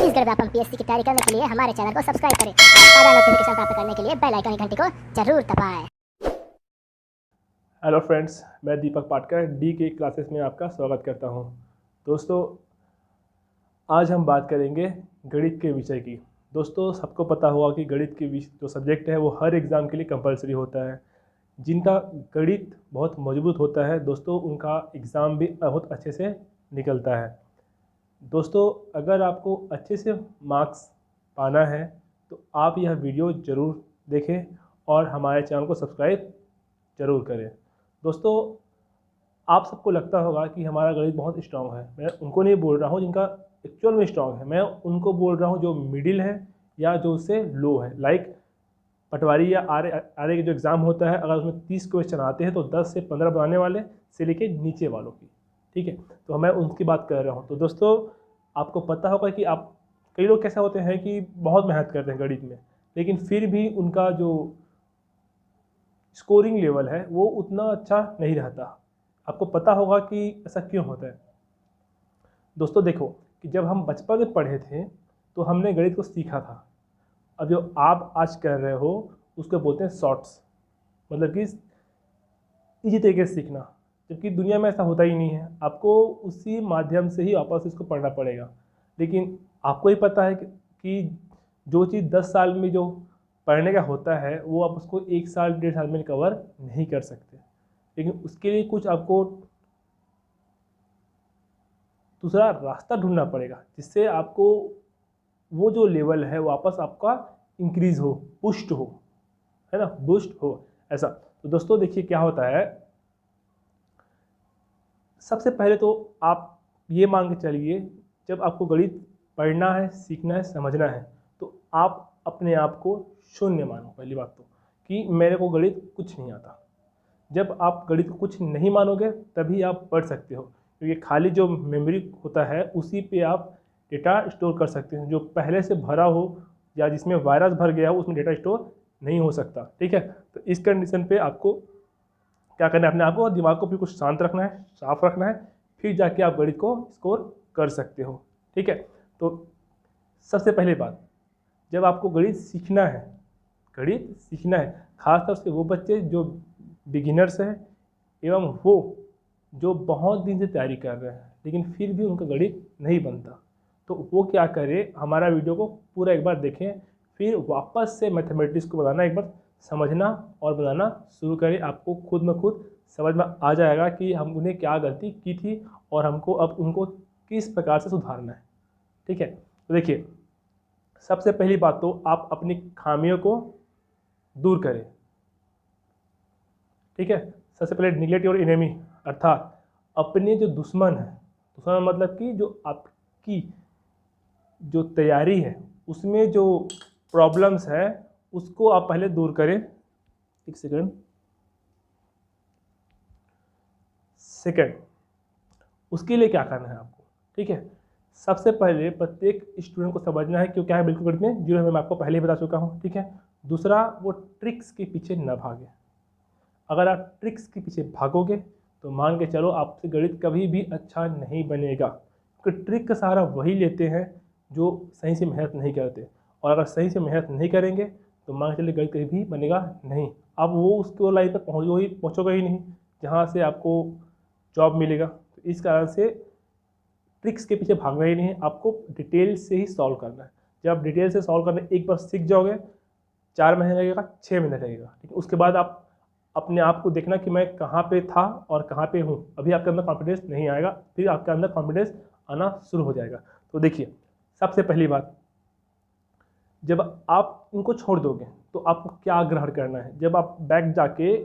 Chhattisgarh Vyapam PSC की तैयारी करने के लिए हमारे चैनल को सब्सक्राइब करें और ताज़ा नोटिफिकेशन प्राप्त करने के लिए बेल आइकन की घंटी को जरूर दबाएं। हेलो फ्रेंड्स, मैं दीपक पाटकर डी के क्लासेस में आपका स्वागत करता हूं। दोस्तों, आज हम बात करेंगे गणित के विषय की। दोस्तों, सबको पता होगा कि गणित के जो सब्जेक्ट है वो हर एग्ज़ाम के लिए कंपलसरी होता है। जिनका गणित बहुत मजबूत होता है दोस्तों, उनका एग्ज़ाम भी बहुत अच्छे से निकलता है। दोस्तों, अगर आपको अच्छे से मार्क्स पाना है तो आप यह वीडियो ज़रूर देखें और हमारे चैनल को सब्सक्राइब ज़रूर करें। दोस्तों, आप सबको लगता होगा कि हमारा गणित बहुत स्ट्रांग है। मैं उनको नहीं बोल रहा हूँ जिनका एक्चुअल में स्ट्रांग है, मैं उनको बोल रहा हूँ जो मिडिल है या जो उससे लो है। लाइक पटवारी या आर ए के जो एग्ज़ाम होता है, अगर उसमें 30 क्वेश्चन आते हैं तो 10 से 15 बनाने वाले से लेके नीचे वालों की, ठीक है, तो मैं उनकी बात कर रहा हूँ। तो दोस्तों, आपको पता होगा कि आप कई लोग कैसे होते हैं कि बहुत मेहनत करते हैं गणित में, लेकिन फिर भी उनका जो स्कोरिंग लेवल है वो उतना अच्छा नहीं रहता। आपको पता होगा कि ऐसा क्यों होता है। दोस्तों देखो, कि जब हम बचपन में पढ़े थे तो हमने गणित को सीखा था। अब जो आप आज कर रहे हो उसको बोलते हैं शॉर्ट्स, मतलब कि इजी तरीके से सीखना, जबकि दुनिया में ऐसा होता ही नहीं है। आपको उसी माध्यम से ही वापस इसको पढ़ना पड़ेगा। लेकिन आपको ही पता है कि जो चीज़ 10 साल में जो पढ़ने का होता है वो आप उसको 1 साल 1.5 साल में कवर नहीं कर सकते। लेकिन उसके लिए कुछ आपको दूसरा रास्ता ढूंढना पड़ेगा जिससे आपको वो जो लेवल है वापस आपका इंक्रीज़ हो, पुष्ट हो, है ना, बूस्ट हो ऐसा। तो दोस्तों देखिए क्या होता है। सबसे पहले तो आप ये मान के चलिए, जब आपको गणित पढ़ना है, सीखना है, समझना है, तो आप अपने आप को शून्य मानो। पहली बात तो कि मेरे को गणित कुछ नहीं आता। जब आप गणित को कुछ नहीं मानोगे तभी आप पढ़ सकते हो, क्योंकि खाली जो मेमोरी होता है उसी पे आप डेटा स्टोर कर सकते हैं। जो पहले से भरा हो या जिसमें वायरस भर गया हो उसमें डेटा स्टोर नहीं हो सकता, ठीक है। तो इस कंडीशन पे आपको क्या करना है, अपने आप को, दिमाग को भी कुछ शांत रखना है, साफ रखना है, फिर जाके आप गणित को स्कोर कर सकते हो, ठीक है। तो सबसे पहली बात, जब आपको गणित सीखना है, गणित सीखना है, खासतौर से वो बच्चे जो बिगिनर्स हैं एवं वो जो बहुत दिन से तैयारी कर रहे हैं लेकिन फिर भी उनका गणित नहीं बनता, तो वो क्या करें, हमारा वीडियो को पूरा एक बार देखें, फिर वापस से मैथमेटिक्स को बनाना एक बार समझना और बनाना शुरू करें। आपको खुद में खुद समझ में आ जाएगा कि हम उन्हें क्या गलती की थी और हमको अब उनको किस प्रकार से सुधारना है, ठीक है। तो देखिए, सबसे पहली बात तो आप अपनी खामियों को दूर करें, ठीक है। सबसे पहले निगलेक्ट योर एनिमी, अर्थात अपने जो दुश्मन है, दुश्मन मतलब कि जो आपकी जो तैयारी है उसमें जो प्रॉब्लम्स है उसको आप पहले दूर करें। एक सेकंड उसके लिए क्या करना है आपको, ठीक है। सबसे पहले प्रत्येक स्टूडेंट को समझना है क्यों क्या है, बिल्कुल गणित में जीरो है, मैं आपको पहले ही बता चुका हूँ, ठीक है। दूसरा, वो ट्रिक्स के पीछे न भागे। अगर आप ट्रिक्स के पीछे भागोगे तो मान के चलो आपसे गणित कभी भी अच्छा नहीं बनेगा, क्योंकि ट्रिक का सहारा वही लेते हैं जो सही से मेहनत नहीं करते, और अगर सही से मेहनत नहीं करेंगे तो मान के चलिए गणित कभी भी बनेगा नहीं। अब वो उसके लाइन पर पहुँचोगे ही नहीं जहाँ से आपको जॉब मिलेगा। तो इस कारण से ट्रिक्स के पीछे भागना ही नहीं है, आपको डिटेल से ही सॉल्व करना है। जब आप डिटेल से सॉल्व करना एक बार सीख जाओगे, 4 महीने लगेगा, 6 महीने लगेगा, ठीक है। उसके बाद आप अपने आप को देखना कि मैं कहाँ पे था और कहाँ पे हूँ। अभी आपके अंदर कॉन्फिडेंस नहीं आएगा, फिर आपके अंदर कॉन्फिडेंस आना शुरू हो जाएगा। तो देखिए, सबसे पहली बात, जब आप इनको छोड़ दोगे तो आपको क्या ग्रहण करना है। जब आप बैक जाके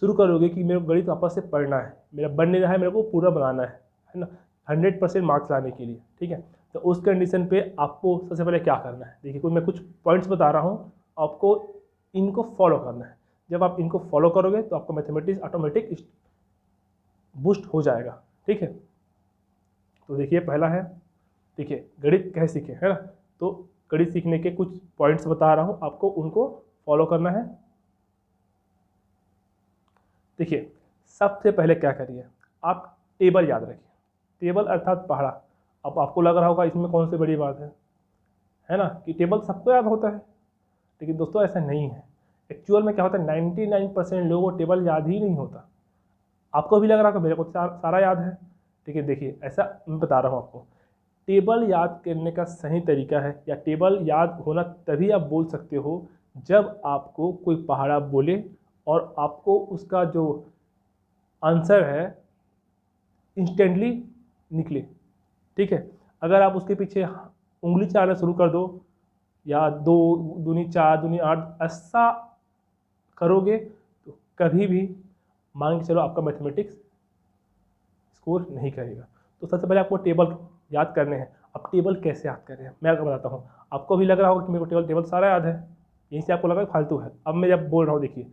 शुरू करोगे कि मेरे को गणित वापस से पढ़ना है, मेरा बन नहीं रहा है, मेरे को पूरा बनाना है ना, 100% मार्क्स लाने के लिए, ठीक है। तो उस कंडीशन पे आपको सबसे पहले क्या करना है, देखिए मैं कुछ पॉइंट्स बता रहा हूँ, आपको इनको फॉलो करना है। जब आप इनको फॉलो करोगे तो आपको मैथमेटिक्स ऑटोमेटिक बूस्ट हो जाएगा, ठीक है। तो देखिए पहला है, देखिए गणित कैसे सीखें, है ना। तो गणित सीखने के कुछ पॉइंट्स बता रहा हूँ, आपको उनको फॉलो करना है। देखिए, सबसे पहले क्या करिए, आप टेबल याद रखिए। टेबल अर्थात पहाड़ा। अब आपको लग रहा होगा इसमें कौन सी बड़ी बात है ना, कि टेबल सबको याद होता है, लेकिन दोस्तों ऐसा नहीं है। एक्चुअल में क्या होता है, 99% लोगों को टेबल याद ही नहीं होता। आपको भी लग रहा होगा मेरे को सारा याद है, ठीक है। देखिए ऐसा मैं बता रहा हूँ आपको, टेबल याद करने का सही तरीका है, या टेबल याद होना तभी आप बोल सकते हो जब आपको कोई पहाड़ा बोले और आपको उसका जो आंसर है इंस्टेंटली निकले, ठीक है। अगर आप उसके पीछे उंगली चलाना शुरू कर दो, या 2 दूनी 4 दूनी 8 ऐसा करोगे तो कभी भी मान के चलो आपका मैथमेटिक्स स्कोर नहीं करेगा। तो सबसे पहले आपको टेबल याद करने हैं। अब टेबल कैसे याद करें मैं आपको बताता हूँ। आपको भी लग रहा होगा कि मेरे को टेबल सारा याद है, यहीं से आपको लगा फालतू है। अब मैं जब बोल रहा हूँ, देखिए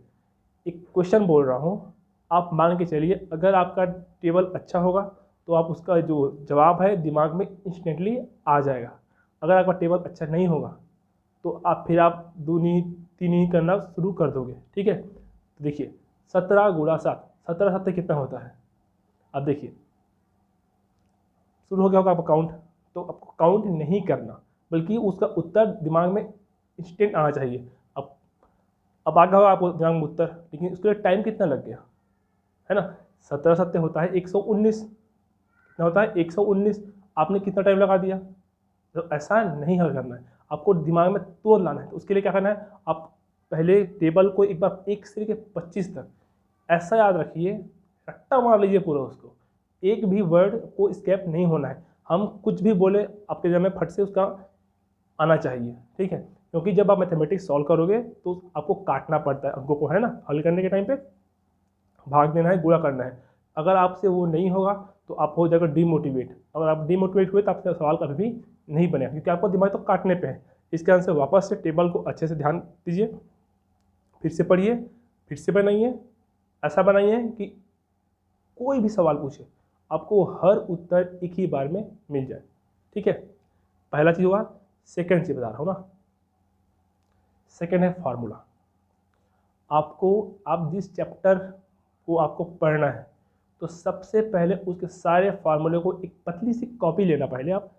एक क्वेश्चन बोल रहा हूँ, आप मान के चलिए अगर आपका टेबल अच्छा होगा तो आप उसका जो जवाब है दिमाग में इंस्टेंटली आ जाएगा। अगर आपका टेबल अच्छा नहीं होगा तो आप दूनी तीनी करना शुरू कर दोगे, ठीक है। तो देखिए 17 गुणा 7, 17 7 कितना होता है। अब देखिए शुरू हो गया होगा आपका काउंट, तो आपको काउंट नहीं करना, बल्कि उसका उत्तर दिमाग में इंस्टेंट आना चाहिए। अब आ गया होगा आपको दिमाग में उत्तर, लेकिन उसके लिए टाइम कितना लग गया, है ना। 17 7 होता है 119, कितना होता है 119। आपने कितना टाइम लगा दिया। तो ऐसा नहीं हल करना है, आपको दिमाग में तुरंत लाना है। तो उसके लिए क्या करना है, आप पहले टेबल को एक बार 1 से लेकर 25 तक ऐसा याद रखिए, रट्टा मार लीजिए पूरा उसको, एक भी वर्ड को स्केप नहीं होना है। हम कुछ भी बोले आपके दिमाग में फट से उसका आना चाहिए, ठीक है। क्योंकि जब आप मैथमेटिक्स सॉल्व करोगे तो आपको काटना पड़ता है अंकों को, है ना। हल करने के टाइम पे भाग देना है, गुणा करना है। अगर आपसे वो नहीं होगा तो आप हो जाएगा डीमोटिवेट। अगर आप डीमोटिवेट हुए तो आपसे सवाल कभी भी नहीं बनेगा, क्योंकि आपको दिमाग तो काटने पे है। इसके आंसर वापस से टेबल को अच्छे से ध्यान दीजिए, फिर से पढ़िए, फिर से बनाइए। ऐसा बनाइए कि कोई भी सवाल पूछे आपको हर उत्तर एक ही बार में मिल जाए, ठीक है। पहला चीज़ हुआ। सेकंड चीज़ बता रहा हूँ ना, सेकंड है फार्मूला। आप जिस चैप्टर को आपको पढ़ना है तो सबसे पहले उसके सारे फार्मूले को एक पतली सी कॉपी लेना, पहले आप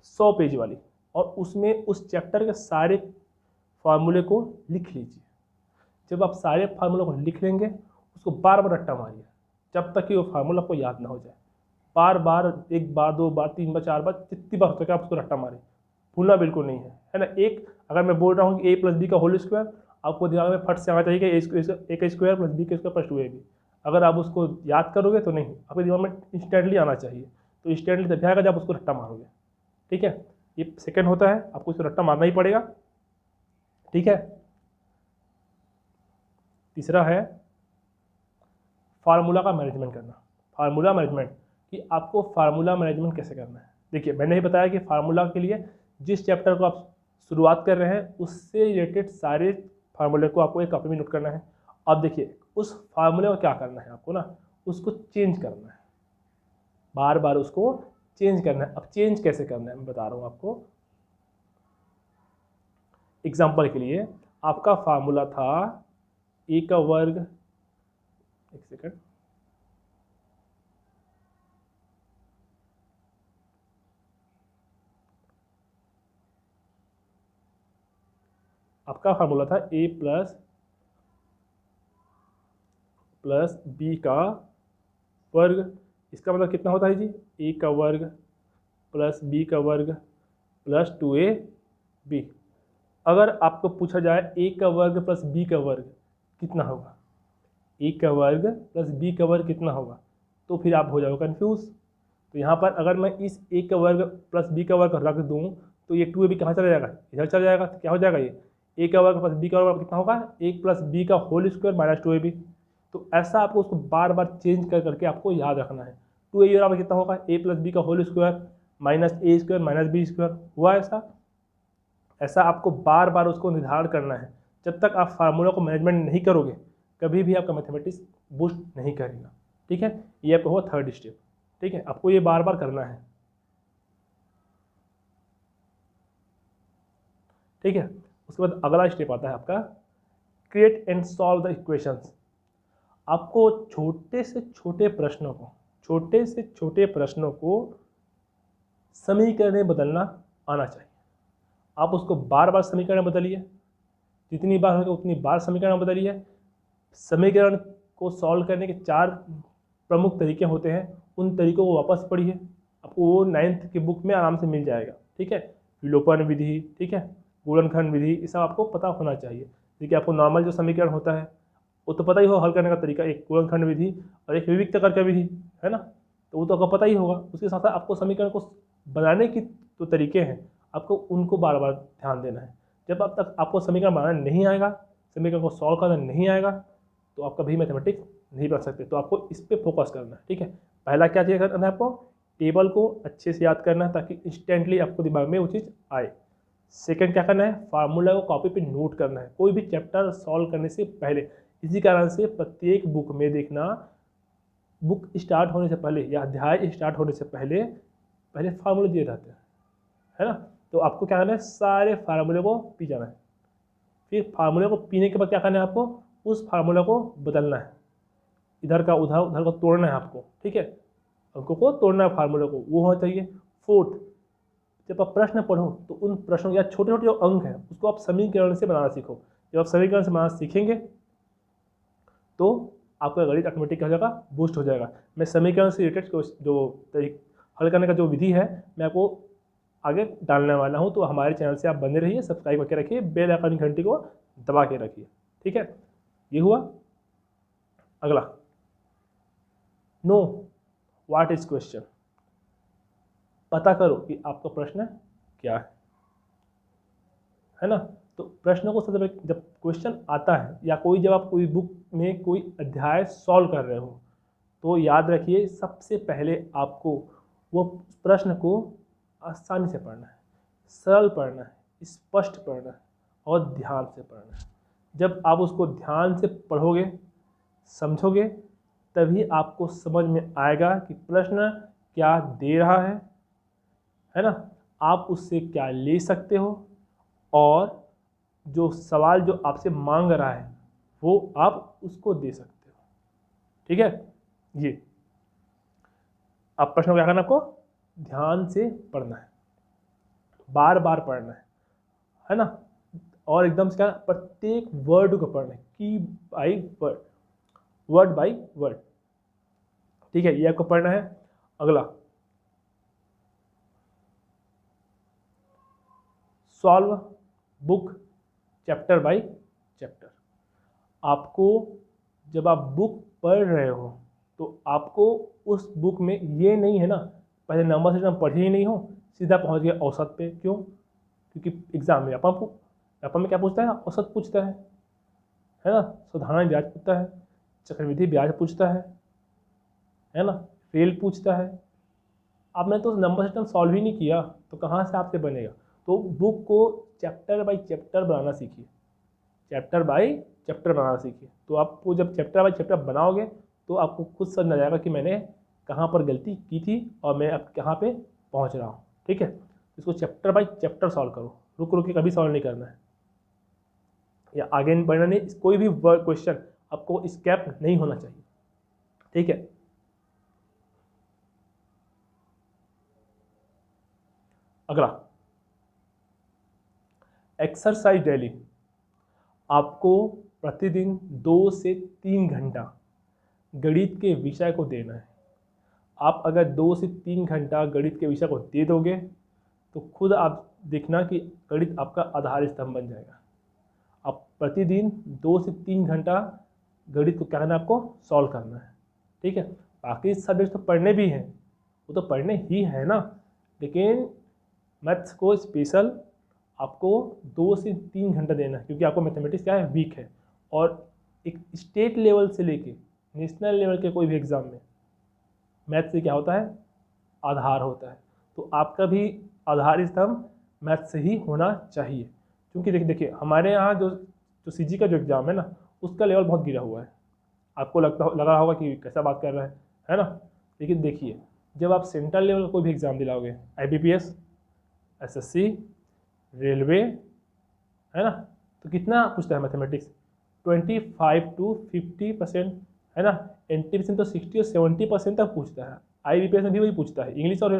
100 पेज वाली, और उसमें उस चैप्टर के सारे फार्मूले को लिख लीजिए। जब आप सारे फार्मूले को लिख लेंगे उसको बार बार रट्टा मारिए जब तक कि वो फार्मूला आपको याद ना हो जाए। बार बार, 1 बार 2 बार 3 बार 4 बार, जितनी बार हो सके आप उसको रट्टा मारें, भूलना बिल्कुल नहीं है ना। एक अगर मैं बोल रहा हूँ कि a + b का होल स्क्वायर, आपको दिमाग में फट से आना चाहिए कि a का स्क्वायर + b का स्क्वायर + 2ab। अगर आप उसको याद करोगे तो नहीं, आपके दिमाग में इंस्टेंटली आना चाहिए। तो इंस्टेंटली तभी आएगा जब उसको रट्टा मारोगे, ठीक है। ये सेकंड होता है, आपको उसको रट्टा मारना ही पड़ेगा, ठीक है। तीसरा है फार्मूला का मैनेजमेंट करना। फार्मूला मैनेजमेंट, कि आपको फार्मूला मैनेजमेंट कैसे करना है। देखिए मैंने ही बताया कि फार्मूला के लिए जिस चैप्टर को आप शुरुआत कर रहे हैं उससे रिलेटेड सारे फार्मूले को आपको एक कॉपी में नोट करना है। अब देखिए उस फार्मूले को क्या करना है आपको ना, उसको चेंज करना है, बार बार उसको चेंज करना है। अब चेंज कैसे करना है मैं बता रहा हूँ आपको। एग्जाम्पल के लिए आपका फार्मूला था a का वर्ग, एक सेकंड, आपका फार्मूला था a प्लस b का वर्ग। इसका मतलब कितना होता है जी, a का वर्ग प्लस b का वर्ग प्लस 2ab। अगर आपको पूछा जाए a का वर्ग प्लस b का वर्ग कितना होगा, a का वर्ग प्लस b का वर्ग कितना होगा, तो फिर आप हो जाओगे कन्फ्यूज़। तो यहाँ पर अगर मैं इस a का वर्ग प्लस b का वर्ग रख दूँ तो ये 2ab कहाँ चला जाएगा, इधर चला जाएगा। तो क्या हो जाएगा, ये a का वर्ग प्लस b का वर्ग कितना होगा, a प्लस b का होल स्क्वायर माइनस 2ab। तो ऐसा आपको उसको बार बार चेंज कर करके आपको याद रखना है। 2ab बराबर कितना होगा, a प्लस b का whole square minus a square minus b square हुआ। ऐसा आपको बार बार उसको निर्धारण करना है। जब तक आप फार्मूला को मैनेजमेंट नहीं करोगे कभी भी आपका मैथमेटिक्स बूस्ट नहीं करेगा, ठीक है। ये आपका हुआ थर्ड स्टेप, ठीक है। आपको ये बार बार करना है, ठीक है। उसके बाद अगला स्टेप आता है आपका create and solve the equations. आपको छोटे से छोटे प्रश्नों को समीकरण में बदलना आना चाहिए। आप उसको बार बार समीकरण बदलिए, जितनी बार होगा उतनी बार समीकरण बदलिए। समीकरण को सॉल्व करने के 4 प्रमुख तरीके होते हैं, उन तरीकों को वापस पढ़िए, आपको वो 9th की बुक में आराम से मिल जाएगा। ठीक है, विलोपन विधि, ठीक है, गुणनखंड विधि, ये सब आपको पता होना चाहिए। देखिए आपको नॉर्मल जो समीकरण होता है वो तो पता ही होगा हल करने का तरीका, एक गुणनखंड विधि और एक विविक्त तर्क विधि, है ना, तो वो तो आपको पता ही होगा। उसके साथ साथ आपको समीकरण को बनाने की जो तरीके हैं आपको उनको बार बार ध्यान देना है। जब अब तक आपको समीकरण बनाना नहीं आएगा, समीकरण को सॉल्व करना नहीं आएगा, तो आप कभी मैथमेटिक्स नहीं पढ़ सकते। तो आपको इस पर फोकस करना है। ठीक है, पहला क्या चाहिए करना है आपको, टेबल को अच्छे से याद करना है ताकि इंस्टेंटली आपको दिमाग में वो चीज़ आए। सेकंड क्या करना है, फार्मूला को कॉपी पे नोट करना है कोई भी चैप्टर सॉल्व करने से पहले। इसी कारण से प्रत्येक बुक में देखना, बुक स्टार्ट होने से पहले या अध्याय स्टार्ट होने से पहले पहले फार्मूले दिए रहते हैं, है ना। तो आपको क्या करना है, सारे फार्मूले को पी जाना है। फिर फार्मूले को पीने के बाद क्या करना है, आपको उस फार्मूला को बदलना है, इधर का उधर, उधर को तोड़ना है आपको। ठीक है, अंकों को तोड़ना है फार्मूले को, वो होना चाहिए। फोर्थ, जब आप प्रश्न पढ़ो तो उन प्रश्नों या छोटे छोटे जो अंक हैं उसको आप समीकरण से बनाना सीखो। जब आप समीकरण से बनाना सीखेंगे तो आपका गणित ऑटोमेटिक हो जाएगा, बूस्ट हो जाएगा। मैं समीकरण से रिलेटेड जो हल करने का जो विधि है मैं आपको आगे डालने वाला हूँ, तो हमारे चैनल से आप बने रहिए, सब्सक्राइब करके रखिए, बेल आइकन घंटी को दबा के रखिए। ठीक है, ये हुआ। अगला, नो व्हाट इज क्वेश्चन, पता करो कि आपका प्रश्न क्या है ना। तो प्रश्न को सबसे पहले जब क्वेश्चन आता है या जब आप कोई बुक में कोई अध्याय सॉल्व कर रहे हो तो याद रखिए सबसे पहले आपको वो प्रश्न को आसानी से पढ़ना है, सरल पढ़ना है, स्पष्ट पढ़ना है और ध्यान से पढ़ना है। जब आप उसको ध्यान से पढ़ोगे, समझोगे, तभी आपको समझ में आएगा कि प्रश्न क्या दे रहा है ना, आप उससे क्या ले सकते हो और जो सवाल जो आपसे मांग रहा है वो आप उसको दे सकते हो। ठीक है, ये आप प्रश्न को क्या करना, आपको ध्यान से पढ़ना है, बार बार पढ़ना है ना, और एकदम से क्या, प्रत्येक वर्ड को पढ़ना है, की by word, word by word. ठीक है, ये आपको पढ़ना है। अगला, solve book chapter by chapter. आपको जब आप बुक पढ़ रहे हो तो आपको उस बुक में ये नहीं है ना पहले नंबर सिस्टम पढ़े ही नहीं हो सीधा पहुंच गया औसत पे। क्यों? क्योंकि एग्जाम में अपन में क्या पूछता है, औसत पूछता है ना, साधारण ब्याज पूछता है, चक्रवृद्धि ब्याज पूछता है ना, फेल पूछता है। आपने तो नंबर सिस्टम सॉल्व ही नहीं किया तो कहाँ से आपसे बनेगा। तो बुक को चैप्टर बाय चैप्टर बनाना सीखिए, चैप्टर बाय चैप्टर बनाना सीखिए। तो आपको जब चैप्टर बाय चैप्टर बनाओगे तो आपको खुद समझ आ जाएगा कि मैंने कहाँ पर गलती की थी और मैं अब कहाँ पे पहुँच रहा हूँ। ठीक है, इसको चैप्टर बाय चैप्टर सॉल्व करो, रुक रुक के कभी सॉल्व नहीं करना है या आगे बढ़ना नहीं। कोई भी वर्ड क्वेश्चन आपको स्कैप नहीं होना चाहिए। ठीक है, अगला, एक्सरसाइज डेली। आपको प्रतिदिन 2 से 3 घंटा गणित के विषय को देना है। आप अगर 2 से 3 घंटा गणित के विषय को दे दोगे तो खुद आप देखना कि गणित आपका आधार स्तंभ बन जाएगा। आप प्रतिदिन 2 से 3 घंटा गणित को क्या करना है, आपको सॉल्व करना है। ठीक है, बाकी सब्जेक्ट तो पढ़ने भी हैं, वो तो पढ़ने ही है ना, लेकिन मैथ्स को स्पेशल आपको 2 से 3 घंटा देना है क्योंकि आपको मैथमेटिक्स क्या है, वीक है। और एक स्टेट लेवल से लेके नेशनल लेवल के कोई भी एग्ज़ाम में मैथ से क्या होता है, आधार होता है। तो आपका भी आधार स्तंभ मैथ से ही होना चाहिए। क्योंकि देखिए हमारे यहाँ जो सीजी का जो एग्ज़ाम है ना उसका लेवल बहुत गिरा हुआ है। आपको लगा होगा कि कैसा बात कर रहा है ना, लेकिन देखिए जब आप सेंट्रल लेवल का कोई भी एग्ज़ाम दिलाओगे, IBPS, SSC, रेलवे, है ना, तो कितना पूछता है मैथमेटिक्स, 25 to 50%, है ना। NTPC तो 60 और 70% तक पूछता है। IBPS में भी वही पूछता है, इंग्लिश और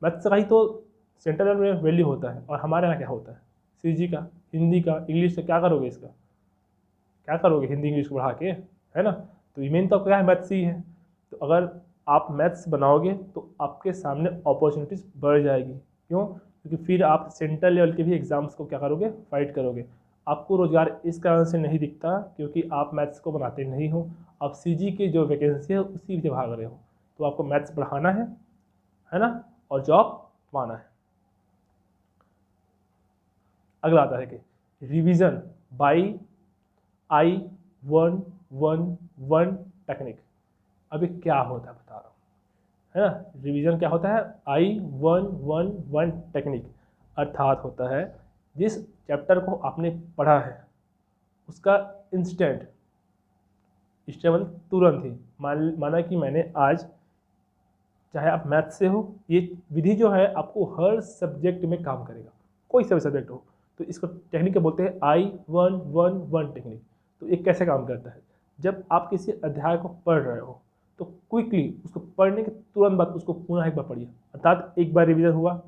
मैथ्स का ही तो सेंट्रल में वैल्यू होता है, और हमारे यहाँ क्या होता है, सीजी का, हिंदी का, इंग्लिश का क्या करोगे, इसका क्या करोगे, हिंदी इंग्लिश को बढ़ा के, है ना। तो मेन तो क्या है, मैथ्स ही है। तो अगर आप मैथ्स बनाओगे तो आपके सामने अपॉर्चुनिटीज़ बढ़ जाएगी। क्यों? क्योंकि फिर आप सेंट्रल लेवल के भी एग्ज़ाम्स को क्या करोगे, फाइट करोगे। आपको रोज़गार इस कारण से नहीं दिखता क्योंकि आप मैथ्स को बनाते नहीं हो, आप सीजी की जो वैकेंसी है उसी से भाग रहे हो। तो आपको मैथ्स बढ़ाना है ना, और जॉब पाना है। अगला आता है कि रिवीजन बाई I-1-1-1 टेक्निक। अभी क्या होता है बता रहा हूँ, है ना। रिवीजन क्या होता है, I-1-1-1 टेक्निक, अर्थात होता है जिस चैप्टर को आपने पढ़ा है उसका इंस्टेंट मतलब तुरंत ही, माना कि मैंने आज, चाहे आप मैथ से हो, ये विधि जो है आपको हर सब्जेक्ट में काम करेगा, कोई सा भी सब्जेक्ट हो। तो इसको टेक्निक बोलते हैं I-1-1-1 टेक्निक। तो ये कैसे काम करता है, जब आप किसी अध्याय को पढ़ रहे हो तो क्विकली उसको पढ़ने के तुरंत बाद उसको पुनः एक बार पढ़िए। अर्थात एक बार रिवीजन हुआ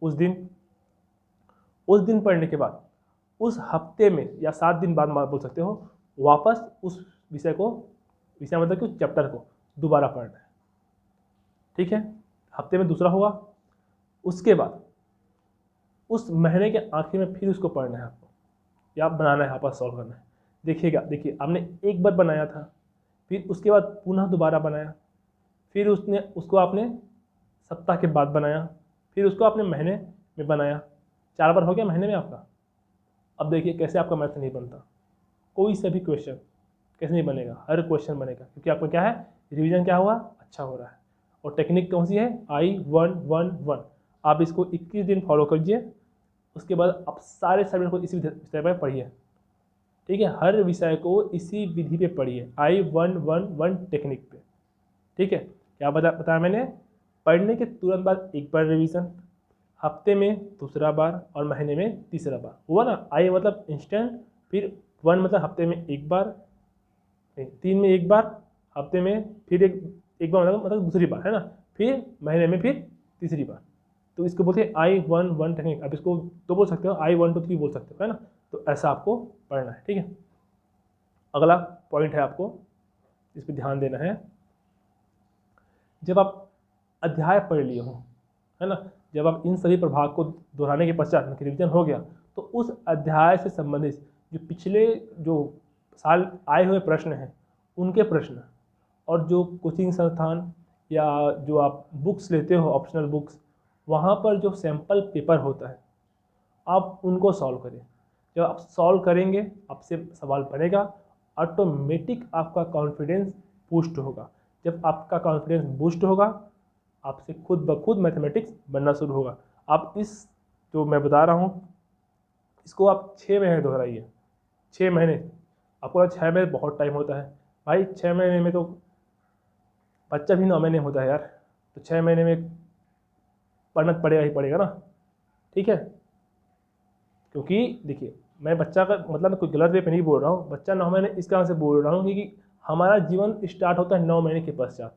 उस दिन पढ़ने के बाद उस हफ्ते में या 7 दिन बाद बोल सकते हो, वापस उस विषय मतलब कि उस चैप्टर को दोबारा पढ़ना है। ठीक है, हफ्ते में दूसरा हुआ, उसके बाद उस महीने के आखिर में फिर उसको पढ़ना है आपको, या बनाना है, आपस सॉल्व करना है। देखिए आपने एक बार बनाया था, फिर उसके बाद पुनः दोबारा बनाया, फिर उसको आपने सप्ताह के बाद बनाया, फिर उसको आपने महीने में बनाया, 4 बार हो गया महीने में आपका। अब देखिए कैसे आपका मैथ नहीं बनता, कोई सा भी क्वेश्चन कैसे नहीं बनेगा, हर क्वेश्चन बनेगा, क्योंकि आपका क्या है, रिवीजन क्या हुआ, अच्छा हो रहा है। और टेक्निक कौन सी है, I-1-1-1। आप इसको 21 दिन फॉलो कीजिए, उसके बाद आप सारे सब्जेक्ट को इसी विषय पर पढ़िए। ठीक है, हर विषय को इसी विधि पे पढ़िए, I-1-1-1 टेक्निक पे। ठीक है, क्या बताया मैंने, पढ़ने के तुरंत बाद एक बार रिवीजन, हफ्ते में दूसरा बार, और महीने में तीसरा बार। हुआ ना, I मतलब इंस्टेंट, फिर 1 मतलब हफ्ते में एक बार, 3 में एक बार, हफ्ते में फिर एक बार मतलब दूसरी बार, है ना, फिर महीने में फिर तीसरी बार। तो इसको बोलते हैं I-1-1 टेक्निक। अब इसको तो बोल सकते हो, I-1-2-3 बोल सकते हो, है ना। तो ऐसा आपको पढ़ना है। ठीक है, अगला पॉइंट है, आपको इस पर ध्यान देना है। जब आप अध्याय पढ़ लिए हो, है ना, जब आप इन सभी प्रभाग को दोहराने के पश्चात रिवीजन हो गया, तो उस अध्याय से संबंधित जो पिछले जो साल आए हुए प्रश्न हैं उनके प्रश्न, और जो कोचिंग संस्थान या जो आप बुक्स लेते हो ऑप्शनल बुक्स, वहाँ पर जो सैम्पल पेपर होता है आप उनको सॉल्व करें। जब आप सॉल्व करेंगे आपसे सवाल बनेगा, ऑटोमेटिक आपका कॉन्फिडेंस बूस्ट होगा। जब आपका कॉन्फिडेंस बूस्ट होगा आपसे खुद ब खुद मैथमेटिक्स बनना शुरू होगा। आप इस जो मैं बता रहा हूँ इसको आप 6 महीने दोहराइए, 6 महीने। आपको 6 महीने बहुत टाइम होता है भाई, 6 महीने में तो बच्चा भी 9 महीने होता है यार, तो 6 महीने में पढ़ना पड़ेगा ही पड़ेगा ना। ठीक है, क्योंकि देखिए मैं बच्चा का मतलब मैं कोई गलत वे पे नहीं बोल रहा हूँ, बच्चा 9 महीने इस कारण से बोल रहा हूँ क्योंकि हमारा जीवन स्टार्ट होता है 9 महीने के पश्चात,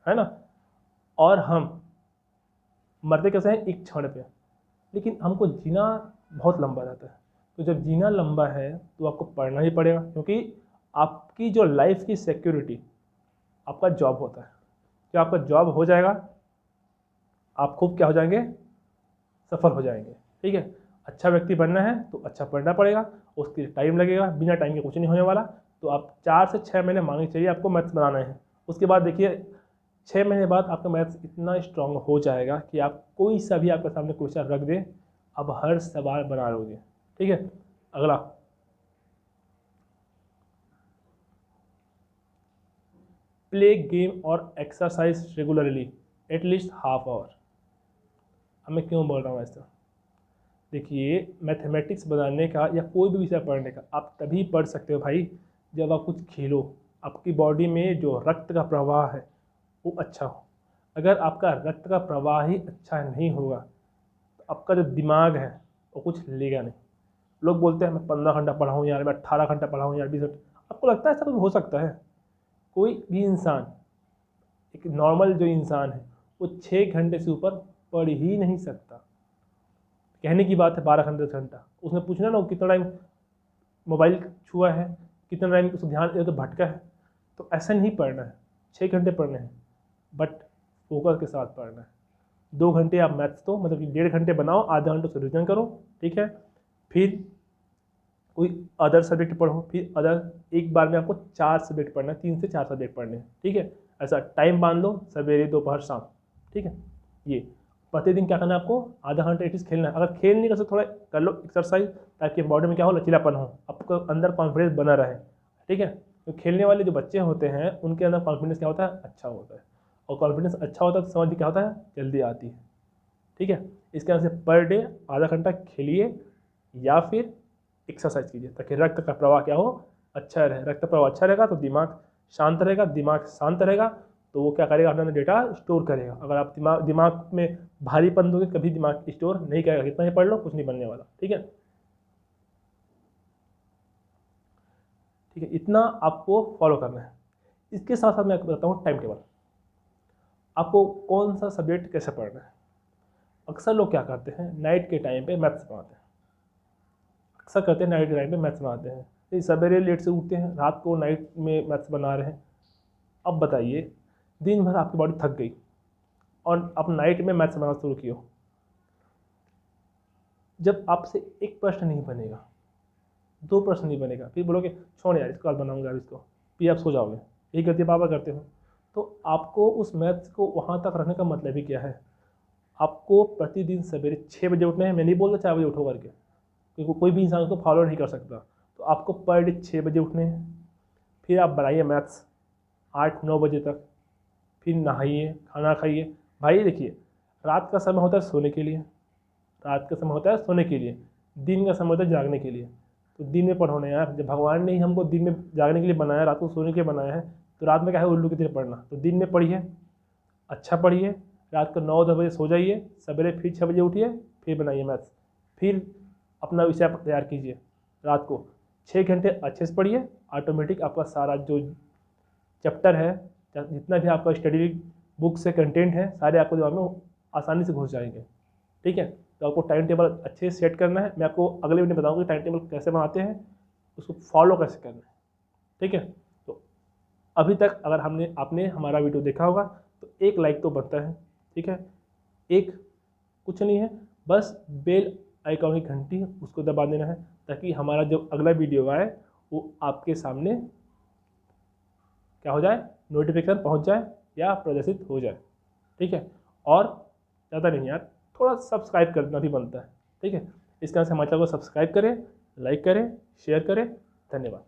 है ना, और हम मरते कैसे हैं, एक क्षण पे। लेकिन हमको जीना बहुत लंबा रहता है, तो जब जीना लंबा है तो आपको पढ़ना ही पड़ेगा, क्योंकि आपकी जो लाइफ की सिक्योरिटी आपका जॉब होता है। जब आपका जॉब हो जाएगा आप खूब क्या हो जाएंगे, सफल हो जाएंगे। ठीक है, अच्छा व्यक्ति बनना है तो अच्छा पढ़ना पड़ेगा, उसके लिए टाइम लगेगा, बिना टाइम के कुछ नहीं होने वाला। तो आप 4 से 6 महीने मांगने चाहिए आपको मैथ्स बनाना है। उसके बाद देखिए 6 महीने बाद आपका मैथ्स इतना स्ट्रांग हो जाएगा कि आप कोई सा भी आपके सामने क्वेश्चन रख दें अब हर सवाल बना लोगे। ठीक है, अगला प्ले गेम और exercise regularly at least half hour. अब मैं क्यों बोल रहा हूँ ऐसा, देखिए मैथमेटिक्स बनाने का या कोई भी विषय पढ़ने का आप तभी पढ़ सकते हो भाई जब आप कुछ खेलो, आपकी बॉडी में जो रक्त का प्रवाह है वो अच्छा हो। अगर आपका रक्त का प्रवाह ही अच्छा नहीं होगा तो आपका जो दिमाग है वो कुछ लेगा नहीं। लोग बोलते हैं मैं 15 घंटा पढ़ा हूँ यार, मैं 18 घंटा पढ़ा हूँ यार, 20 घंटा। आपको लगता है ऐसा कुछ हो सकता है? कोई भी इंसान, एक नॉर्मल जो इंसान है वो 6 घंटे से ऊपर पढ़ ही नहीं सकता। कहने की बात है 12 घंटे 10 घंटा, उसने पूछना ना वो कितना टाइम मोबाइल छुआ है, कितना टाइम उसको ध्यान इधर तो भटका है। तो ऐसा नहीं पढ़ना है, 6 घंटे पढ़ने हैं बट फोकस के साथ पढ़ना है। 2 घंटे आप मैथ्स तो मतलब कि 1.5 घंटे बनाओ, आधा घंटे उसको रिविजन करो, ठीक है। फिर कोई अदर सब्जेक्ट पढ़ो, फिर अदर एक बार में आपको 4 सब्जेक्ट पढ़ना है, 3 से 4 सब्जेक्ट पढ़ने हैं, ठीक है। ऐसा टाइम बांध लो, सवेरे दोपहर शाम, ठीक है। ये प्रतिदिन क्या करना है आपको, आधा घंटा एटलीस्ट खेलना है। अगर खेल नहीं कर सकते थोड़ा कर लो एक्सरसाइज, ताकि बॉडी में क्या हो, लचीलापन हो, आपको अंदर कॉन्फिडेंस बना रहे, ठीक है। तो खेलने वाले जो बच्चे होते हैं उनके अंदर कॉन्फिडेंस क्या होता है, अच्छा होता है, और कॉन्फिडेंस अच्छा होता है तो समझ क्या होता है, जल्दी आती है, ठीक है। इसके वजह से पर डे आधा घंटा खेलिए या फिर एक्सरसाइज कीजिए, ताकि रक्त का प्रवाह क्या हो, अच्छा रहे। रक्त प्रवाह अच्छा रहेगा तो दिमाग शांत रहेगा, दिमाग शांत रहेगा तो वो क्या करेगा, अपना डेटा स्टोर करेगा। अगर आप दिमाग में भारीपन दोगे, कभी दिमाग स्टोर नहीं करेगा। कितना ही पढ़ लो, कुछ नहीं बनने वाला, ठीक है। ठीक है, इतना आपको फॉलो करना है। इसके साथ साथ मैं आपको बताता हूँ टाइम टेबल, आपको कौन सा सब्जेक्ट कैसे पढ़ना है। अक्सर लोग क्या करते हैं, नाइट के टाइम पे मैथ्स पढ़ाते हैं, अक्सर करते हैं नाइट के टाइम पे मैथ्स बनाते हैं, फिर सवेरे लेट से उठते हैं, रात को नाइट में मैथ्स बना रहे हैं। अब बताइए, दिन भर आपकी बॉडी थक गई और आप नाइट में मैथ्स बनाना शुरू किए, जब आपसे एक प्रश्न नहीं बनेगा, 2 प्रश्न नहीं बनेगा, फिर बोलोगे छोड़ यार इसको, आज बनाऊंगा इसको, फिर आप सो जाओगे। यही गलती पापा करते हो। तो आपको उस मैथ्स को वहाँ तक रखने का मतलब ही क्या है, आपको प्रतिदिन सवेरे 6 बजे उठना है। मैं नहीं बोलता 4 बजे उठो करके, क्योंकि कोई भी इंसान उसको फॉलो नहीं कर सकता। तो आपको पर डे 6 बजे उठने हैं, फिर आप बनाइए मैथ्स 8-9 बजे तक, फिर नहाइए, खाना खाइए। भाई देखिए, रात का समय होता है सोने के लिए, रात का समय होता है सोने के लिए, दिन का समय होता है जागने के लिए। तो दिन में पढ़ो ना यार, जब भगवान ने ही हमको दिन में जागने के लिए बनाया, रात को सोने के लिए बनाया है, तो रात में क्या है उल्लू की तरह पढ़ना। तो दिन में पढ़िए, अच्छा पढ़िए, रात को 9-10 बजे सो जाइए, सवेरे फिर 6 बजे उठिए, फिर बनाइए मैथ्स, फिर अपना विषय तैयार कीजिए। रात को 6 घंटे अच्छे से पढ़िए, ऑटोमेटिक आपका सारा जो चैप्टर है, जितना भी आपका स्टडी बुक से कंटेंट है, सारे आपको दिमाग में आसानी से घुस जाएंगे, ठीक है। तो आपको टाइम टेबल अच्छे से सेट करना है। मैं आपको अगले वीडियो में बताऊंगा कि टाइम टेबल कैसे बनाते हैं, उसको फॉलो कैसे करना है, ठीक है। तो अभी तक अगर आपने हमारा वीडियो देखा होगा तो एक लाइक तो बनता है, ठीक है। एक कुछ नहीं है, बस बेल आइकॉन की घंटी उसको दबा देना है, ताकि हमारा जो अगला वीडियो आए वो आपके सामने क्या हो जाए, नोटिफिकेशन पहुंच जाए या प्रदर्शित हो जाए, ठीक है। और ज़्यादा नहीं यार, थोड़ा सब्सक्राइब करना भी बनता है, ठीक है। इस तरह से हमारे चैनल को सब्सक्राइब करें, लाइक करें, शेयर करें। धन्यवाद।